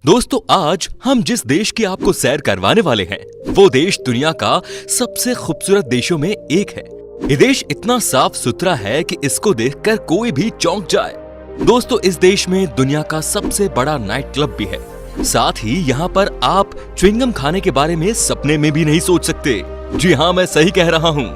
दोस्तों आज हम जिस देश की आपको सैर करवाने वाले हैं वो देश दुनिया का सबसे खूबसूरत देशों में एक है। ये देश इतना साफ सुथरा है कि इसको देखकर कोई भी चौंक जाए। दोस्तों इस देश में दुनिया का सबसे बड़ा नाइट क्लब भी है। साथ ही यहाँ पर आप च्युइंगम खाने के बारे में सपने में भी नहीं सोच सकते। जी हाँ, मैं सही कह रहा हूँ।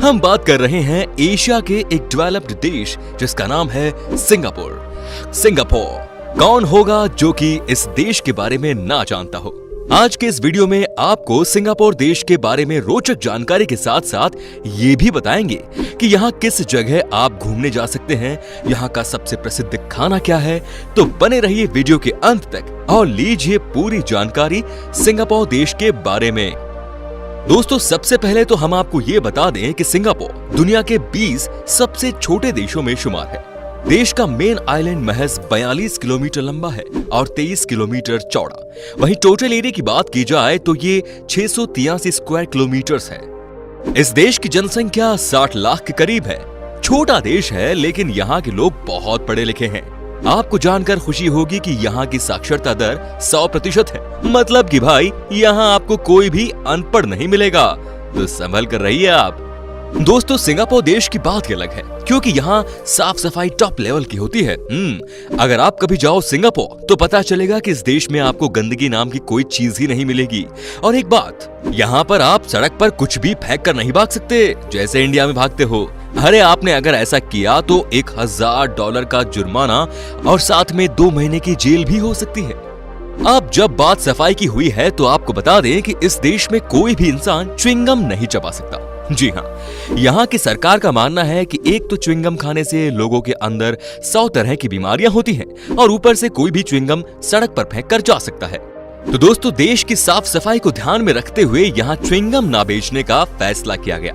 हम बात कर रहे हैं एशिया के एक डेवलप्ड देश जिसका नाम है सिंगापुर। कौन होगा जो कि इस देश के बारे में ना जानता हो। आज के इस वीडियो में आपको सिंगापुर देश के बारे में रोचक जानकारी के साथ साथ ये भी बताएंगे कि यहाँ किस जगह आप घूमने जा सकते हैं, यहाँ का सबसे प्रसिद्ध खाना क्या है। तो बने रहिए वीडियो के अंत तक और लीजिए पूरी जानकारी सिंगापुर देश के बारे में। दोस्तों सबसे पहले तो हम आपको ये बता दें कि सिंगापुर दुनिया के 20 सबसे छोटे देशों में शुमार है। देश का मेन आइलैंड महज 42 किलोमीटर लंबा है और 23 किलोमीटर चौड़ा। वहीं टोटल एरिया की बात की जाए तो ये 683 स्क्वायर किलोमीटर्स है। इस देश की जनसंख्या 60 लाख के करीब है। छोटा देश है लेकिन यहाँ के लोग बहुत पढ़े लिखे हैं। आपको जानकर खुशी होगी कि यहाँ की साक्षरता दर 100% है। मतलब कि भाई यहाँ आपको कोई भी अनपढ़ नहीं मिलेगा, तो संभल कर रहिए आप। दोस्तों सिंगापुर देश की बात ही अलग है क्योंकि यहाँ साफ सफाई टॉप लेवल की होती है। अगर आप कभी जाओ सिंगापुर तो पता चलेगा कि इस देश में आपको गंदगी नाम की कोई चीज ही नहीं मिलेगी। और एक बात, यहाँ पर आप सड़क पर कुछ भी फेंक कर नहीं भाग सकते जैसे इंडिया में भागते हो। अरे आपने अगर ऐसा किया तो $1000 का जुर्माना और साथ में 2 महीने की जेल भी हो सकती है। अब जब बात सफाई की हुई है तो आपको बता दें कि इस देश में कोई भी इंसान च्युइंगम नहीं चबा सकता। जी हाँ, यहाँ की सरकार का मानना है कि एक तो च्युइंगम खाने से लोगों के अंदर 100 तरह की बीमारियां होती हैं और ऊपर से कोई भी च्युइंगम सड़क पर फेंक कर जा सकता है। तो दोस्तों देश की साफ सफाई को ध्यान में रखते हुए यहाँ च्युइंगम ना बेचने का फैसला किया गया।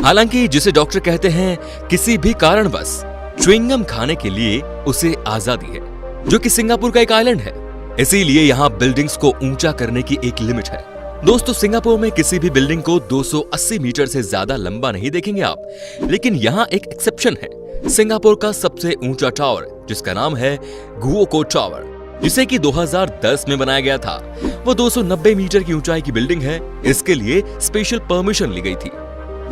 हालांकि जिसे डॉक्टर कहते हैं किसी भी कारणवश च्युइंगम खाने के लिए उसे आजादी है, जो कि सिंगापुर का एक आइलैंड है। इसीलिए यहाँ बिल्डिंग्स को ऊंचा करने की एक लिमिट है। दोस्तों सिंगापुर में किसी भी बिल्डिंग को 280 मीटर से ज्यादा लंबा नहीं देखेंगे आप, लेकिन यहाँ एक एक्सेप्शन है। सिंगापुर का सबसे ऊंचा टावर जिसका नाम है गुओको टावर, जिसे कि 2010 में बनाया गया था, वो 290 मीटर की ऊंचाई की बिल्डिंग है। इसके लिए स्पेशल परमिशन ली गई थी।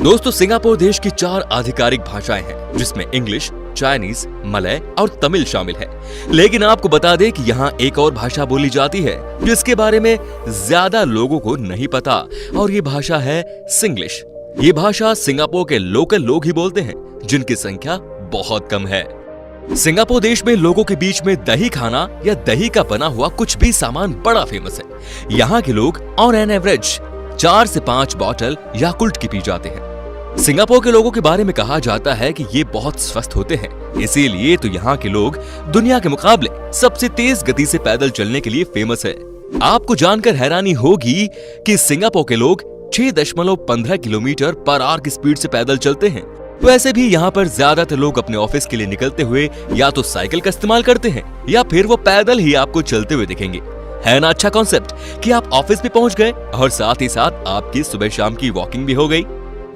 दोस्तों सिंगापुर देश की 4 आधिकारिक भाषाएं हैं जिसमें इंग्लिश, चाइनीज, मलय और तमिल शामिल है। लेकिन आपको बता दें कि यहाँ एक और भाषा बोली जाती है जिसके बारे में ज्यादा लोगों को नहीं पता, और ये भाषा है सिंग्लिश। ये भाषा सिंगापुर के लोकल लोग ही बोलते हैं जिनकी संख्या बहुत कम है। सिंगापुर देश में लोगों के बीच में दही खाना या दही का बना हुआ कुछ भी सामान बड़ा फेमस है। यहाँ के लोग ऑन एन एवरेज 4 से 5 बॉटल याकुल्ट की पी जाते हैं। सिंगापुर के लोगों के बारे में कहा जाता है कि ये बहुत स्वस्थ होते हैं, इसीलिए तो यहाँ के लोग दुनिया के मुकाबले सबसे तेज गति से पैदल चलने के लिए फेमस है। आपको जानकर हैरानी होगी कि सिंगापुर के लोग 6.15 किलोमीटर पर आवर की स्पीड से पैदल चलते हैं। वैसे भी यहाँ पर ज्यादातर लोग अपने ऑफिस के लिए निकलते हुए या तो साइकिल का इस्तेमाल करते हैं या फिर वो पैदल ही आपको चलते हुए दिखेंगे। है ना अच्छा कॉन्सेप्ट कि आप ऑफिस भी पहुंच गए और साथ ही साथ आपकी सुबह शाम की वॉकिंग भी हो गई।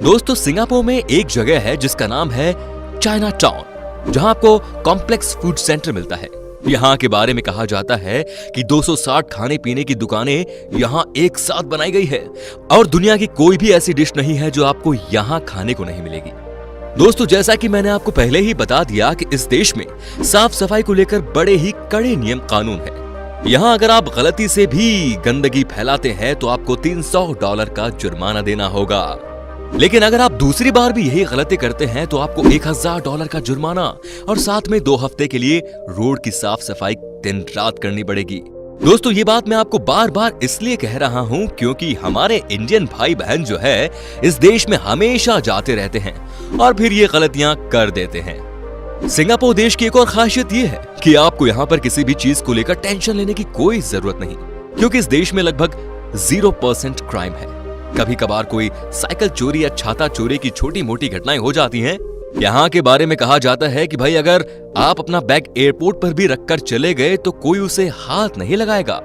दोस्तों सिंगापुर में एक जगह है जिसका नाम है चाइना टाउन, जहां आपको कॉम्प्लेक्स फूड सेंटर मिलता है। यहाँ के बारे में कहा जाता है कि 260 खाने पीने की दुकानें यहाँ एक साथ बनाई गई है और दुनिया की कोई भी ऐसी डिश नहीं है जो आपको यहाँ खाने को नहीं मिलेगी। दोस्तों जैसा कि मैंने आपको पहले ही बता दिया कि इस देश में साफ सफाई को लेकर बड़े ही कड़े नियम कानून है। यहाँ अगर आप गलती से भी गंदगी फैलाते हैं तो आपको $300 का जुर्माना देना होगा। लेकिन अगर आप दूसरी बार भी यही गलती करते हैं तो आपको $1000 का जुर्माना और साथ में 2 हफ्ते के लिए रोड की साफ सफाई दिन रात करनी पड़ेगी। दोस्तों ये बात मैं आपको बार बार इसलिए कह रहा हूँ क्योंकि हमारे इंडियन भाई बहन जो है इस देश में हमेशा जाते रहते हैं और फिर ये गलतियां कर देते हैं। सिंगापुर देश की एक और खासियत ये है कि आपको यहाँ पर किसी भी चीज को लेकर टेंशन लेने की कोई जरूरत नहीं, क्योंकि इस देश में लगभग 0% क्राइम है। कभी कभार कोई साइकिल चोरी या छाता चोरी की छोटी मोटी घटनाएं हो जाती हैं। यहाँ के बारे में कहा जाता है कि भाई अगर आप अपना बैग एयरपोर्ट पर भी रखकर चले गए तो कोई उसे हाथ नहीं लगाएगा।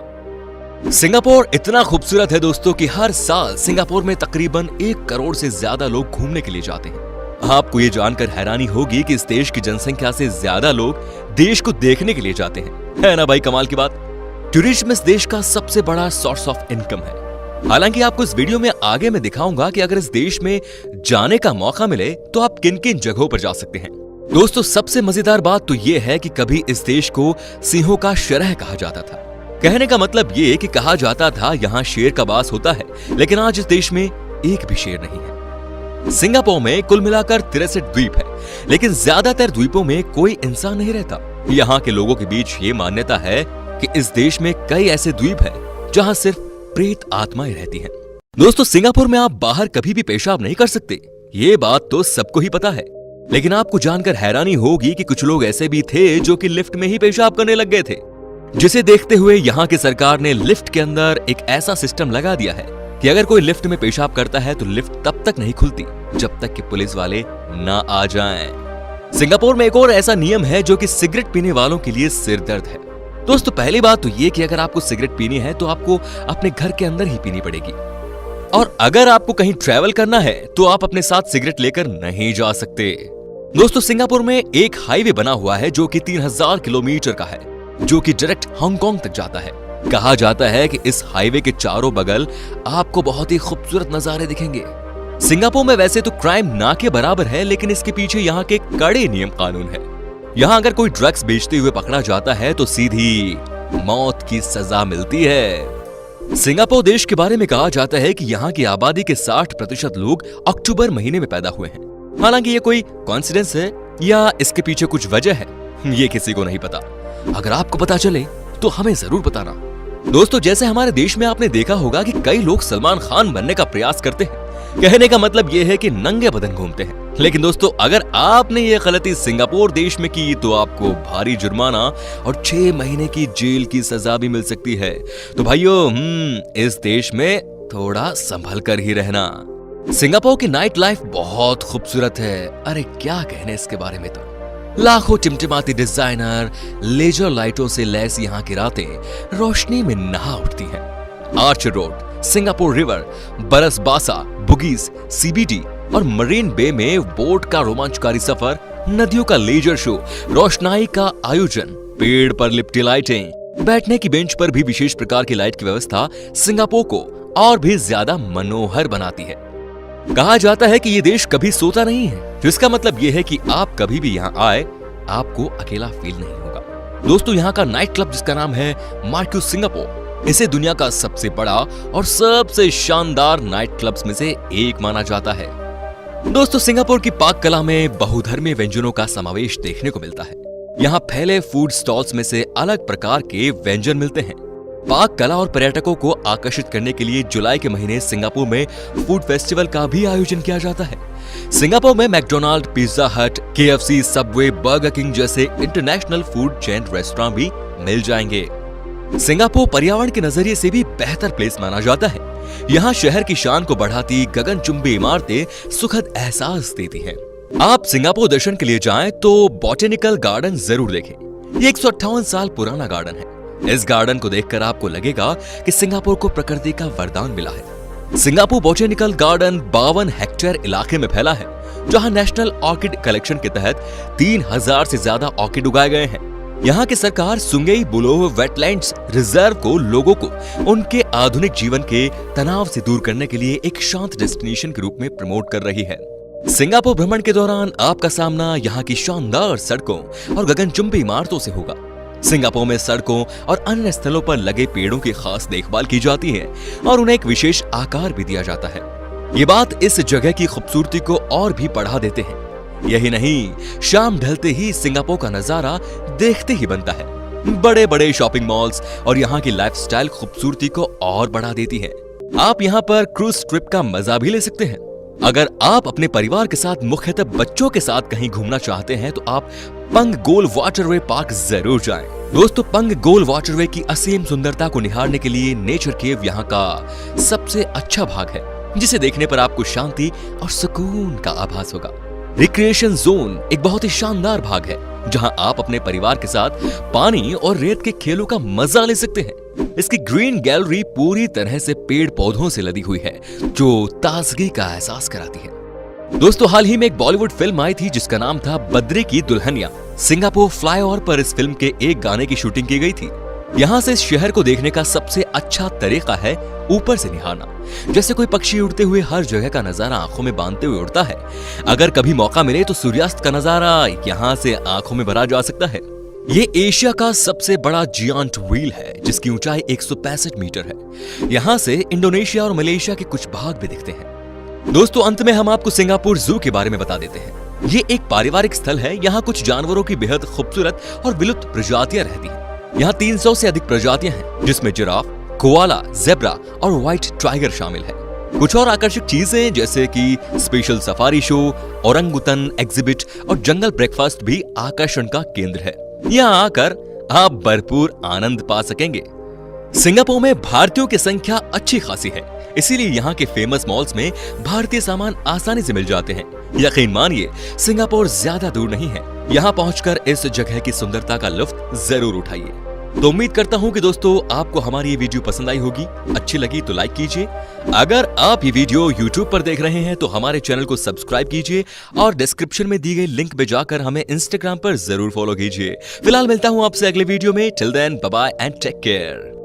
सिंगापुर इतना खूबसूरत है दोस्तों कि हर साल सिंगापुर में तकरीबन 1 करोड़ से ज्यादा लोग घूमने के लिए जाते हैं। आपको ये जानकर हैरानी होगी कि इस देश की जनसंख्या से ज्यादा लोग देश को देखने के लिए जाते हैं। है ना भाई कमाल की बात। टूरिज्म इस देश का सबसे बड़ा सोर्स ऑफ इनकम है। हालांकि आपको इस वीडियो में आगे मैं दिखाऊंगा कि अगर इस देश में जाने का मौका मिले तो आप किन किन जगहों पर जा सकते हैं। दोस्तों, सबसे मजेदार बात तो यह है कि कभी इस देश को सिंहों का शहर कहा जाता था। कहने का मतलब ये कि कहा जाता था यहाँ शेर का वास होता है, लेकिन आज इस देश में एक भी शेर नहीं है। सिंगापुर में कुल मिलाकर 63 द्वीप है, लेकिन ज्यादातर द्वीपों में कोई इंसान नहीं रहता। यहाँ के लोगों के बीच ये मान्यता है कि इस देश में कई ऐसे द्वीप हैं जहाँ सिर्फ प्रेत आत्माएं रहती हैं। दोस्तों, सिंगापुर में आप बाहर कभी भी पेशाब नहीं कर सकते, ये बात तो सबको ही पता है। लेकिन आपको जानकर हैरानी होगी कि कुछ लोग ऐसे भी थे जो कि लिफ्ट में ही पेशाब करने लग गए थे, जिसे देखते हुए यहाँ की सरकार ने लिफ्ट के अंदर एक ऐसा सिस्टम लगा दिया है कि अगर कोई लिफ्ट में पेशाब करता है तो लिफ्ट तब तक नहीं खुलती जब तक कि पुलिस वाले ना आ जाएं। सिंगापुर में एक और ऐसा नियम है जो कि सिगरेट पीने वालों के लिए सिर दर्द है। दोस्तों, पहली बात तो ये कि अगर आपको सिगरेट पीनी है तो आपको अपने घर के अंदर ही पीनी पड़ेगी, और अगर आपको कहीं ट्रैवल करना है तो आप अपने साथ सिगरेट लेकर नहीं जा सकते। दोस्तों, सिंगापुर में एक हाईवे बना हुआ है जो कि 3000 किलोमीटर का है, जो कि डायरेक्ट हांगकांग तक जाता है। कहा जाता है कि इस हाईवे के चारों बगल आपको बहुत ही खूबसूरत नजारे दिखेंगे। सिंगापुर में वैसे तो क्राइम ना के बराबर है, लेकिन इसके पीछे यहाँ के कड़े नियम कानून है। यहाँ अगर कोई ड्रग्स बेचते हुए पकड़ा जाता है तो सीधी मौत की सजा मिलती है। सिंगापुर देश के बारे में कहा जाता है कि यहाँ की आबादी के 60% लोग अक्टूबर महीने में पैदा हुए हैं। हालांकि ये कोई कोइंसिडेंस है या इसके पीछे कुछ वजह है, ये किसी को नहीं पता। अगर आपको पता चले तो हमें जरूर बताना। दोस्तों, जैसे हमारे देश में आपने देखा होगा कि कई लोग सलमान खान बनने का प्रयास करते हैं। कहने का मतलब ये है कि नंगे बदन घूमते हैं। लेकिन दोस्तों, अगर आपने ये गलती सिंगापुर देश में की तो आपको भारी जुर्माना और 6 महीने की जेल की सजा भी मिल सकती है। तो भाइयों, इस देश में थोड़ा संभल कर ही रहना। सिंगापुर की नाइट लाइफ बहुत खूबसूरत है। अरे क्या कहने इसके बारे में, तो लाखों टिमटिमाती डिजाइनर लेजर लाइटों से लैस यहाँ की रातें रोशनी में नहा उठती हैं। आर्चर रोड, सिंगापुर रिवर, बरस बासा, बुगीज, सीबीडी और मरीन बे में बोट का रोमांचकारी सफर, नदियों का लेजर शो, रोशनाई का आयोजन, पेड़ पर लिपटी लाइटें, बैठने की बेंच पर भी विशेष प्रकार की लाइट की व्यवस्था सिंगापुर को और भी ज्यादा मनोहर बनाती है। कहा जाता है कि ये देश कभी सोता नहीं है, जिसका मतलब ये है कि आप कभी भी यहाँ आए आपको अकेला फील नहीं होगा। दोस्तों, यहाँ का नाइट क्लब जिसका नाम है मार्क्यूस सिंगापुर, इसे दुनिया का सबसे बड़ा और सबसे शानदार नाइट क्लब्स में से एक माना जाता है। दोस्तों, सिंगापुर की पाक कला में बहुधर्मीय व्यंजनों का समावेश देखने को मिलता है। यहाँ फैले फूड स्टॉल्स में से अलग प्रकार के व्यंजन मिलते हैं। पाक कला और पर्यटकों को आकर्षित करने के लिए जुलाई के महीने सिंगापुर में फूड फेस्टिवल का भी आयोजन किया जाता है। सिंगापुर में मैकडोनाल्ड, पिज्जा हट, KFC, सबवे, बर्गर किंग जैसे इंटरनेशनल फूड चेन रेस्टोरेंट भी मिल जाएंगे। सिंगापुर पर्यावरण के नजरिए से भी बेहतर प्लेस माना जाता है। यहाँ शहर की शान को बढ़ाती गगनचुंबी इमारतें सुखद एहसास देती हैं। आप सिंगापुर दर्शन के लिए जाएं तो बॉटेनिकल गार्डन जरूर देखें। ये 158 साल पुराना गार्डन है। इस गार्डन को देखकर आपको लगेगा कि सिंगापुर को प्रकृति का वरदान मिला है। सिंगापुर बॉटेनिकल गार्डन 52 हेक्टेयर इलाके में फैला है, जहां नेशनल ऑर्किड कलेक्शन के तहत 3000 से ज्यादा ऑर्किड उगाए गए हैं। यहाँ की सरकार सुंगई बुलो वेटलैंड्स रिजर्व को लोगों को उनके आधुनिक जीवन के तनाव से दूर करने के लिए एक शांत डेस्टिनेशन के रूप में प्रमोट कर रही है। सिंगापुर भ्रमण के दौरान आपका सामना यहाँ की शानदार सड़कों और गगनचुंबी इमारतों से होगा। सिंगापुर में सड़कों और अन्य स्थलों पर लगे पेड़ों की खास देखभाल की जाती है और उन्हें एक विशेष आकार भी दिया जाता है। ये बात इस जगह की खूबसूरती को और भी बढ़ा देते हैं। यही नहीं, शाम ढलते ही सिंगापुर का नजारा देखते ही बनता है। बड़े बड़े शॉपिंग मॉल्स और यहाँ की लाइफस्टाइल खूबसूरती को और बढ़ा देती है। आप यहाँ पर क्रूज ट्रिप का मजा भी ले सकते हैं। अगर आप अपने परिवार के साथ, मुख्यतः बच्चों के साथ कहीं घूमना चाहते हैं तो आप पंग गोल वाटरवे पार्क जरूर जाएं। दोस्तों, पंग गोल वाटरवे की असीम सुंदरता को निहारने के लिए नेचर केव यहाँ का सबसे अच्छा भाग है, जिसे देखने पर आपको शांति और सुकून का आभास होगा। रिक्रिएशन जोन एक बहुत ही शानदार भाग है, जहां आप अपने परिवार के साथ पानी और रेत के खेलों का मजा ले सकते हैं। इसकी ग्रीन गैलरी पूरी तरह से पेड़ पौधों से लदी हुई है, जो ताजगी का एहसास कराती है। दोस्तों, हाल ही में एक बॉलीवुड फिल्म आई थी जिसका नाम था बद्री की दुल्हनिया। सिंगापुर फ्लाईओवर पर इस फिल्म के एक गाने की शूटिंग की गई थी। यहाँ से इस शहर को देखने का सबसे अच्छा तरीका है ऊपर से निहारना। जैसे कोई पक्षी उड़ते हुए हर जगह का नजारा आंखों में बांधते हुए उड़ता है। अगर कभी मौका मिले तो सूर्यास्त का नजारा यहाँ से आंखों में भरा जा सकता है। ये एशिया का सबसे बड़ा जियांट व्हील है जिसकी ऊंचाई 165 मीटर है। यहाँ से इंडोनेशिया और मलेशिया के कुछ भाग भी दिखते हैं। दोस्तों, अंत में हम आपको सिंगापुर जू के बारे में बता देते हैं। ये एक पारिवारिक स्थल है। यहाँ कुछ जानवरों की बेहद खूबसूरत और विलुप्त प्रजातियां रहती हैं। यहाँ 300 से अधिक प्रजातियां हैं, जिसमें जिराफ, कोआला, जेब्रा और व्हाइट टाइगर शामिल है। कुछ और आकर्षक चीजें जैसे कि स्पेशल सफारी शो, ओरंगुटन एग्जिबिट और जंगल ब्रेकफास्ट भी आकर्षण का केंद्र है। यहाँ आकर आप भरपूर आनंद पा सकेंगे। सिंगापुर में भारतीयों की संख्या अच्छी खासी है, इसीलिए यहाँ के फेमस मॉल्स में भारतीय सामान आसानी से मिल जाते हैं। यकीन मानिए, सिंगापुर ज्यादा दूर नहीं है। यहाँ पहुंचकर इस जगह की सुंदरता का लुत्फ जरूर उठाइए। तो उम्मीद करता हूँ कि दोस्तों आपको हमारी ये वीडियो पसंद आई होगी। अच्छी लगी तो लाइक कीजिए। अगर आप ये वीडियो YouTube पर देख रहे हैं तो हमारे चैनल को सब्सक्राइब कीजिए और डिस्क्रिप्शन में दी गई लिंक पे जाकर हमें Instagram पर जरूर फॉलो कीजिए। फिलहाल मिलता हूँ आपसे अगले वीडियो में। Till then, bye bye and take care.